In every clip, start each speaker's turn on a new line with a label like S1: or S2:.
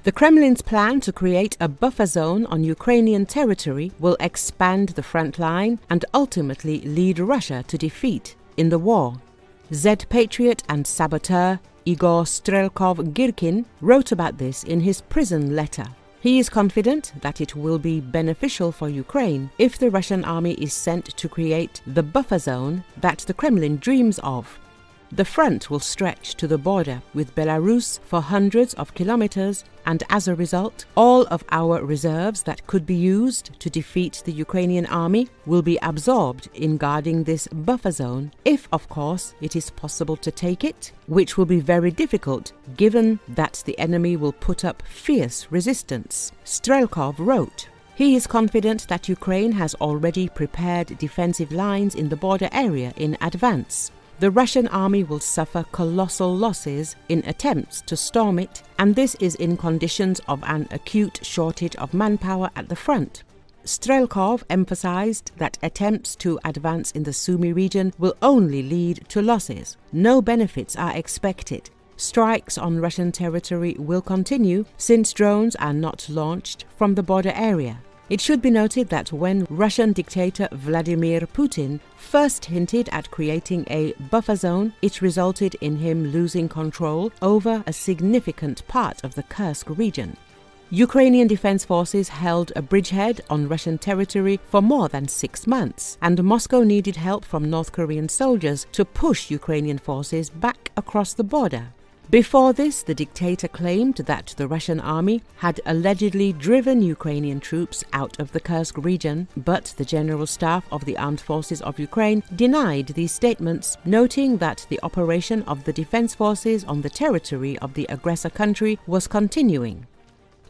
S1: The Kremlin's plan to create a buffer zone on Ukrainian territory will expand the front line and ultimately lead Russia to defeat in the war. Z-patriot and saboteur Igor Strelkov-Girkin wrote about this in his prison letter. He is confident that it will be beneficial for Ukraine if the Russian army is sent to create the buffer zone that the Kremlin dreams of. The front will stretch to the border with Belarus for hundreds of kilometers, and as a result, all of our reserves that could be used to defeat the Ukrainian army will be absorbed in guarding this buffer zone, if, of course, it is possible to take it, which will be very difficult given that the enemy will put up fierce resistance, Strelkov wrote. He is confident that Ukraine has already prepared defensive lines in the border area in advance. The Russian army will suffer colossal losses in attempts to storm it, and this is in conditions of an acute shortage of manpower at the front. Strelkov emphasized that attempts to advance in the Sumy region will only lead to losses. No benefits are expected. Strikes on Russian territory will continue since drones are not launched from the border area. It should be noted that when Russian dictator Vladimir Putin first hinted at creating a buffer zone, it resulted in him losing control over a significant part of the Kursk region. Ukrainian defense forces held a bridgehead on Russian territory for more than 6 months, and Moscow needed help from North Korean soldiers to push Ukrainian forces back across the border. Before this, the dictator claimed that the Russian army had allegedly driven Ukrainian troops out of the Kursk region, but the General Staff of the Armed Forces of Ukraine denied these statements, noting that the operation of the defense forces on the territory of the aggressor country was continuing.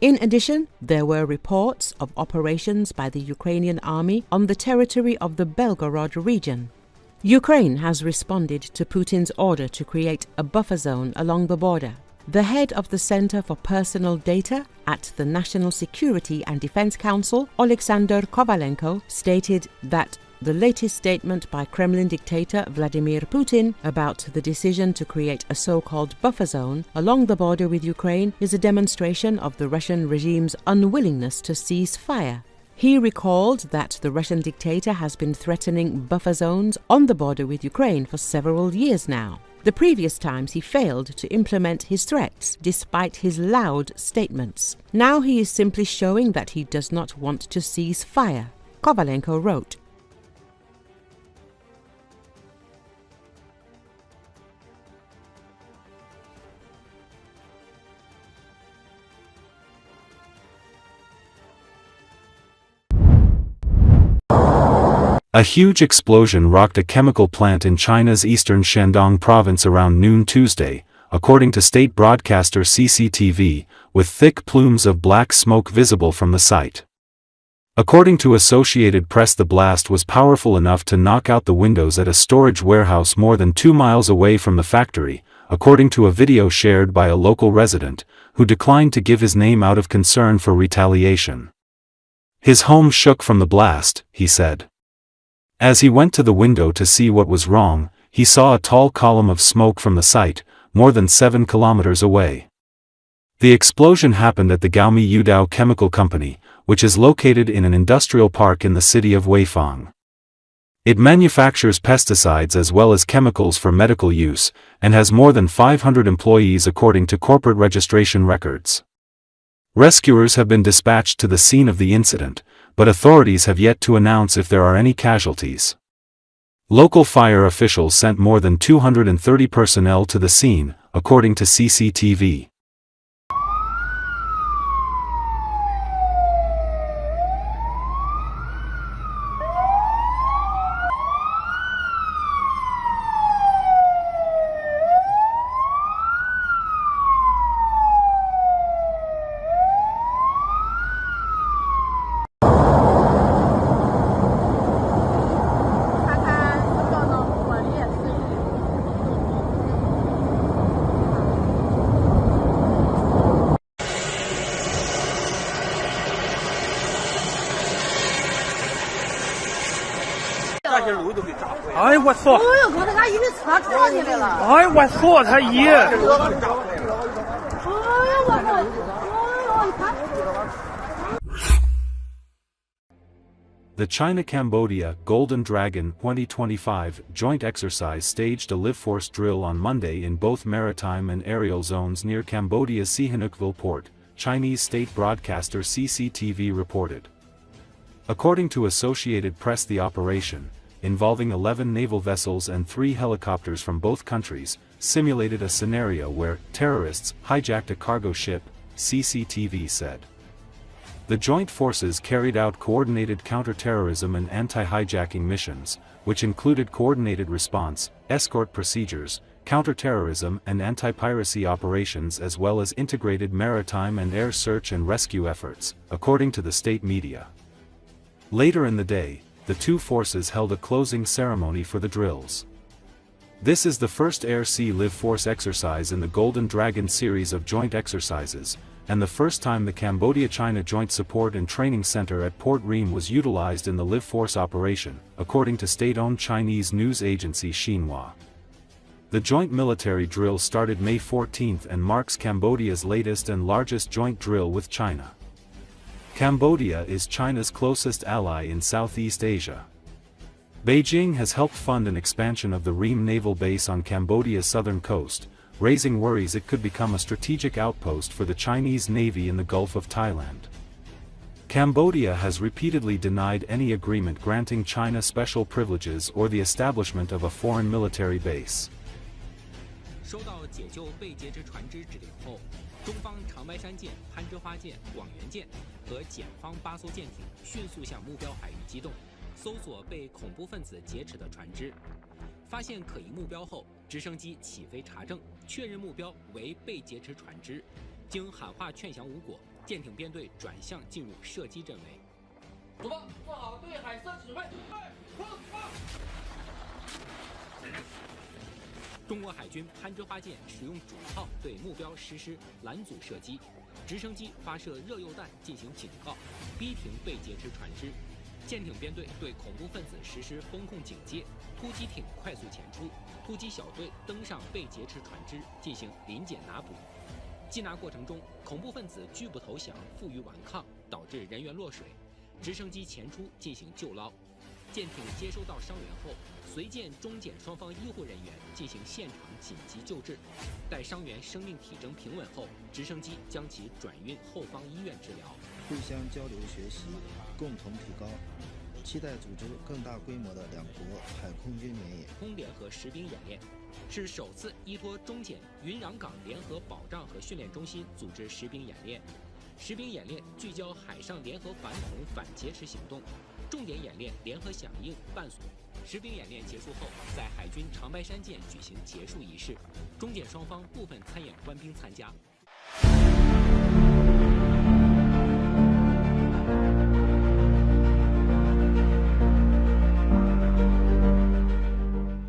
S1: In addition, there were reports of operations by the Ukrainian army on the territory of the Belgorod region. Ukraine has responded to Putin's order to create a buffer zone along the border. The head of the Center for Personal Data at the National Security and Defense Council, Alexander Kovalenko, stated that the latest statement by Kremlin dictator Vladimir Putin about the decision to create a so-called buffer zone along the border with Ukraine is a demonstration of the Russian regime's unwillingness to cease fire. He recalled that the Russian dictator has been threatening buffer zones on the border with Ukraine for several years now. The previous times he failed to implement his threats, despite his loud statements. Now he is simply showing that he does not want to cease fire, Kovalenko wrote.
S2: A huge explosion rocked a chemical plant in China's eastern Shandong province around noon Tuesday, according to state broadcaster CCTV, with thick plumes of black smoke visible from the site. According to Associated Press, the blast was powerful enough to knock out the windows at a storage warehouse more than 2 miles away from the factory, according to a video shared by a local resident, who declined to give his name out of concern for retaliation. His home shook from the blast, he said. As he went to the window to see what was wrong, he saw a tall column of smoke from the site, more than 7 kilometers away. The explosion happened at the Gaomi Yudao Chemical Company, which is located in an industrial park in the city of Weifang. It manufactures pesticides as well as chemicals for medical use, and has more than 500 employees according to corporate registration records. Rescuers have been dispatched to the scene of the incident, but authorities have yet to announce if there are any casualties. Local fire officials sent more than 230 personnel to the scene, according to CCTV.
S3: 哎，我操！
S4: 哎呦，我那嘎一个车撞进来了！
S3: 哎，我操，他一！
S4: 哎呀，我操！哎呦！
S2: The China-Cambodia Golden Dragon 2025 joint exercise staged a live force drill on Monday in both maritime and aerial zones near Cambodia's Sihanoukville port, Chinese state broadcaster CCTV reported. According to Associated Press, the operation, involving 11 naval vessels and 3 helicopters from both countries, simulated a scenario where terrorists hijacked a cargo ship, CCTV said. The joint forces carried out coordinated counter-terrorism and anti-hijacking missions, which included coordinated response, escort procedures, counter-terrorism and anti-piracy operations, as well as integrated maritime and air search and rescue efforts, according to the state media. Later in the day, the two forces held a closing ceremony for the drills. This is the first air-sea live force exercise in the Golden Dragon series of joint exercises, and the first time the Cambodia-China Joint Support and Training Center at Port Ream was utilized in the live force operation, according to state-owned Chinese news agency Xinhua. The joint military drill started May 14 and marks Cambodia's latest and largest joint drill with China. Cambodia is China's closest ally in Southeast Asia. Beijing has helped fund an expansion of the Ream naval base on Cambodia's southern coast, raising worries it could become a strategic outpost for the Chinese Navy in the Gulf of Thailand. Cambodia has repeatedly denied any agreement granting China special privileges or the establishment of a foreign military base.
S5: 收到解救被劫持船只指令后，中方长白山舰、攀枝花舰、广元舰和检方8艘舰艇迅速向目标海域机动，搜索被恐怖分子劫持的船只。发现可疑目标后，直升机起飞查证，确认目标为被劫持船只。经喊话劝降无果，舰艇编队转向进入射击阵围。主方做好对海射指挥。中国海军攀枝花舰使用主炮对目标实施拦阻射击，直升机发射热铀弹进行警告，逼停被劫持船只。舰艇编队对恐怖分子实施风控警戒，突击艇快速前出，突击小队登上被劫持船只进行临检拿捕。缉拿过程中，恐怖分子拒不投降，负隅顽抗，导致人员落水。直升机前出进行救捞。舰艇接收到伤员后，随舰中检双方医护人员进行现场紧急救治。待伤员生命体征平稳后，直升机将其转运后方医院治疗。
S6: 互相交流学习，共同提高，期待组织更大规模的两国海空军联演。
S5: 空联合实兵演练是首次依托中检云壤港联合保障和训练中心组织实兵演练。实兵演练聚焦海上联合反恐反劫持行动，重点演练联合响应伴随。实兵演练结束后，在海军长白山舰举行结束仪式，中检双方部分参演官兵参加。